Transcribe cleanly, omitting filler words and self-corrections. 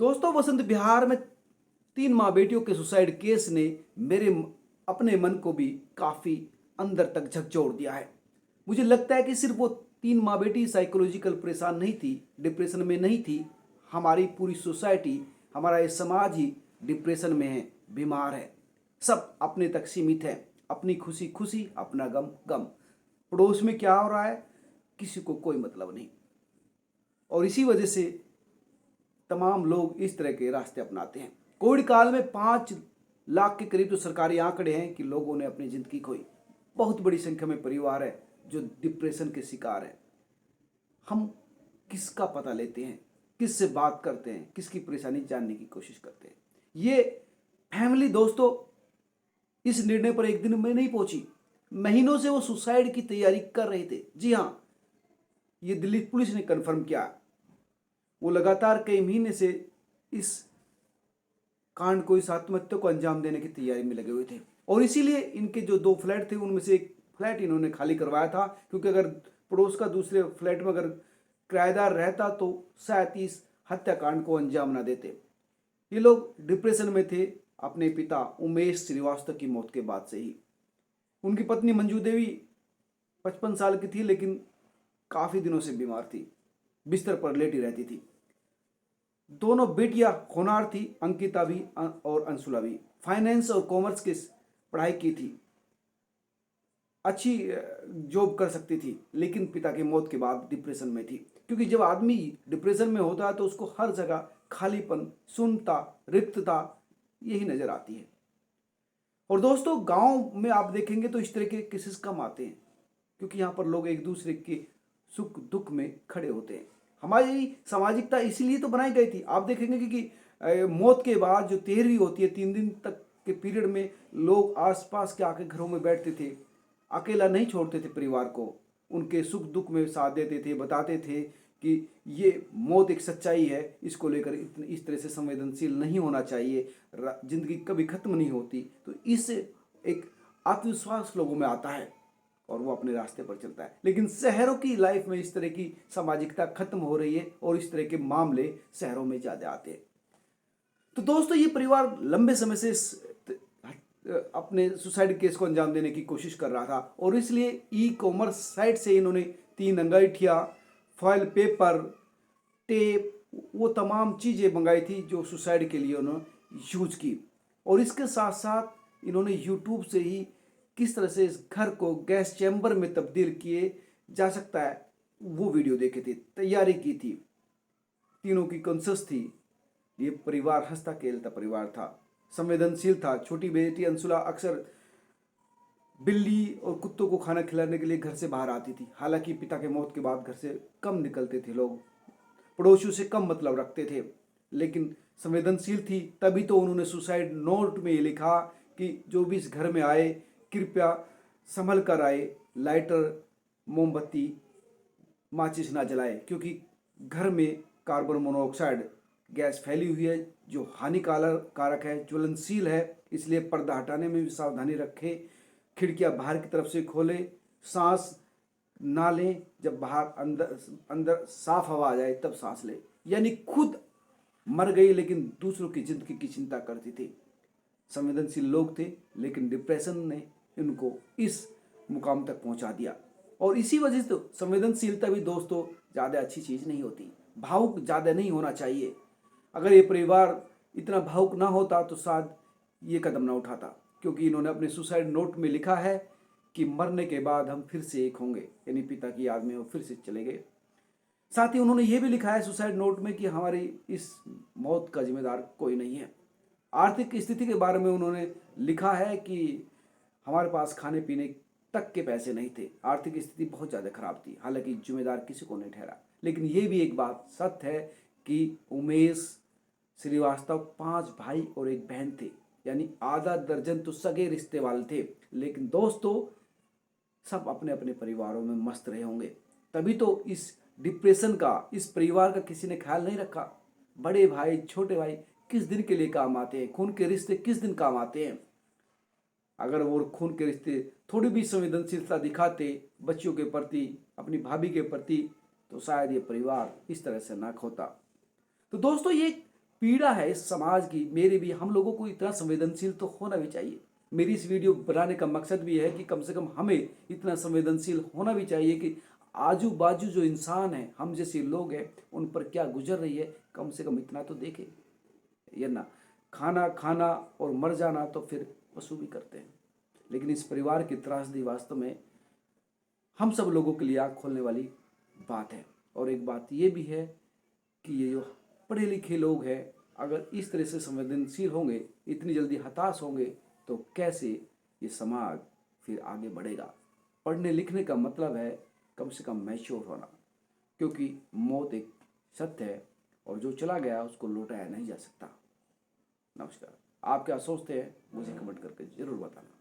दोस्तों, वसंत विहार में 3 माँ बेटियों के सुसाइड केस ने मेरे अपने मन को भी काफ़ी अंदर तक झकझोर दिया है। मुझे लगता है कि सिर्फ वो 3 माँ बेटी साइकोलॉजिकल परेशान नहीं थी, डिप्रेशन में नहीं थी। हमारी पूरी सोसाइटी, हमारा ये समाज ही डिप्रेशन में है, बीमार है। सब अपने तक सीमित है, अपनी खुशी खुशी, अपना गम गम। पड़ोस में क्या हो रहा है किसी को कोई मतलब नहीं। और इसी वजह से तमाम लोग इस तरह के रास्ते अपनाते हैं। कोविड काल में 5 लाख के करीब तो सरकारी आंकड़े हैं कि लोगों ने अपनी जिंदगी खोई। बहुत बड़ी संख्या में परिवार है जो डिप्रेशन के शिकार है। हम किसका पता लेते हैं, किससे बात करते हैं, किसकी परेशानी जानने की कोशिश करते हैं। ये फैमिली दोस्तों इस निर्णय पर एक दिन में नहीं पहुंची। महीनों से वो सुसाइड की तैयारी कर रहे थे। जी हाँ, ये दिल्ली पुलिस ने कन्फर्म किया। वो लगातार कई महीने से इस कांड को, इस आत्महत्या को अंजाम देने की तैयारी में लगे हुए थे। और इसीलिए इनके जो 2 फ्लैट थे उनमें से एक फ्लैट इन्होंने खाली करवाया था, क्योंकि अगर पड़ोस का दूसरे फ्लैट में अगर किराएदार रहता तो शायद इस हत्याकांड को अंजाम ना देते। ये लोग डिप्रेशन में थे अपने पिता उमेश श्रीवास्तव की मौत के बाद से ही। उनकी पत्नी मंजू देवी 55 साल की थी, लेकिन काफ़ी दिनों से बीमार थी, बिस्तर पर लेटी रहती थी। दोनों बेटियां होनहार थी, अंकिता भी और अंशुला भी। फाइनेंस और कॉमर्स की पढ़ाई की थी, अच्छी जॉब कर सकती थी, लेकिन पिता की मौत के बाद डिप्रेशन में थी। क्योंकि जब आदमी डिप्रेशन में होता है तो उसको हर जगह खालीपन, शून्यता, रिक्तता यही नजर आती है। और दोस्तों, गांव में आप देखेंगे तो इस तरह के केसेस कम आते हैं, क्योंकि यहाँ पर लोग एक दूसरे के सुख दुख में खड़े होते हैं। हमारी सामाजिकता इसीलिए तो बनाई गई थी। आप देखेंगे कि मौत के बाद जो तेहरी होती है, 3 दिन तक के पीरियड में लोग आसपास के आके घरों में बैठते थे, अकेला नहीं छोड़ते थे परिवार को, उनके सुख दुख में साथ देते थे, बताते थे कि ये मौत एक सच्चाई है, इसको लेकर इस तरह से संवेदनशील नहीं होना चाहिए, जिंदगी कभी खत्म नहीं होती। तो इससे एक आत्मविश्वास लोगों में आता है और वो अपने रास्ते पर चलता है। लेकिन शहरों की लाइफ में इस तरह की सामाजिकता खत्म हो रही है और इस तरह के मामले शहरों में ज़्यादा आते हैं। तो दोस्तों, ये परिवार लंबे समय से अपने सुसाइड केस को अंजाम देने की कोशिश कर रहा था, और इसलिए ई-कॉमर्स साइट से इन्होंने 3 अंगीठियाँ, फॉयल पेपर, टेप, वो तमाम चीज़ें मंगाई थी जो सुसाइड के लिए उन्होंने यूज की। और इसके साथ साथ इन्होंने यूट्यूब से ही किस तरह से इस घर को गैस चैम्बर में तब्दील किए जा सकता है वो वीडियो देखे थे, तैयारी की थी। तीनों की कंसस थी। ये परिवार हंसता खेलता परिवार था, संवेदनशील था। छोटी बेटी अंशुला अक्सर बिल्ली और कुत्तों को खाना खिलाने के लिए घर से बाहर आती थी। हालांकि पिता के मौत के बाद घर से कम निकलते थे लोग, पड़ोसियों से कम मतलब रखते थे, लेकिन संवेदनशील थी। तभी तो उन्होंने सुसाइड नोट में ये लिखा कि जो भी इस घर में आए कृपया संभल कर आए, लाइटर, मोमबत्ती, माचिस ना जलाए, क्योंकि घर में कार्बन मोनोऑक्साइड गैस फैली हुई है जो हानिकारक है, ज्वलनशील है। इसलिए पर्दा हटाने में भी सावधानी रखें, खिड़कियां बाहर की तरफ से खोलें, सांस ना लें, जब बाहर अंदर अंदर साफ हवा आ जाए तब सांस लें। यानी खुद मर गई लेकिन दूसरों की जिंदगी की चिंता करती थी। संवेदनशील लोग थे, लेकिन डिप्रेशन ने इनको इस मुकाम तक पहुंचा दिया। और इसी वजह से तो संवेदनशीलता भी दोस्तों ज़्यादा अच्छी चीज़ नहीं होती, भावुक ज़्यादा नहीं होना चाहिए। अगर ये परिवार इतना भावुक ना होता तो शायद ये कदम ना उठाता, क्योंकि इन्होंने अपने सुसाइड नोट में लिखा है कि मरने के बाद हम फिर से एक होंगे, यानी पिता की याद में वो फिर से चले गए। साथ ही उन्होंने ये भी लिखा है सुसाइड नोट में कि हमारी इस मौत का जिम्मेदार कोई नहीं है। आर्थिक स्थिति के बारे में उन्होंने लिखा है कि हमारे पास खाने पीने तक के पैसे नहीं थे, आर्थिक स्थिति बहुत ज़्यादा खराब थी। हालांकि जिम्मेदार किसी को नहीं ठहरा, लेकिन ये भी एक बात सत्य है कि उमेश श्रीवास्तव 5 भाई और एक बहन थे, यानी आधा दर्जन तो सगे रिश्ते वाले थे। लेकिन दोस्तों, सब अपने अपने परिवारों में मस्त रहे होंगे, तभी तो इस डिप्रेशन का, इस परिवार का किसी ने ख्याल नहीं रखा। बड़े भाई छोटे भाई किस दिन के लिए काम आते हैं, खून के रिश्ते किस दिन काम आते हैं। अगर वो खून के रिश्ते थोड़ी भी संवेदनशीलता दिखाते बच्चियों के प्रति, अपनी भाभी के प्रति, तो शायद ये परिवार इस तरह से ना होता। तो दोस्तों, ये पीड़ा है इस समाज की, मेरे भी, हम लोगों को इतना संवेदनशील तो होना भी चाहिए। मेरी इस वीडियो बनाने का मकसद भी है कि कम से कम हमें इतना संवेदनशील होना भी चाहिए कि आजू बाजू जो इंसान है, हम जैसे लोग हैं, उन पर क्या गुजर रही है, कम से कम इतना तो देखें। ये ना खाना खाना और मर जाना तो फिर पशु भी करते हैं, लेकिन इस परिवार की त्रासदी वास्तव में हम सब लोगों के लिए आँख खोलने वाली बात है। और एक बात ये भी है कि ये जो पढ़े लिखे लोग हैं, अगर इस तरह से संवेदनशील होंगे, इतनी जल्दी हताश होंगे, तो कैसे ये समाज फिर आगे बढ़ेगा। पढ़ने लिखने का मतलब है कम से कम मैच्योर होना, क्योंकि मौत एक सत्य है और जो चला गया उसको लौटाया नहीं जा सकता। नमस्कार। आप क्या सोचते हैं मुझे कमेंट करके ज़रूर बताना।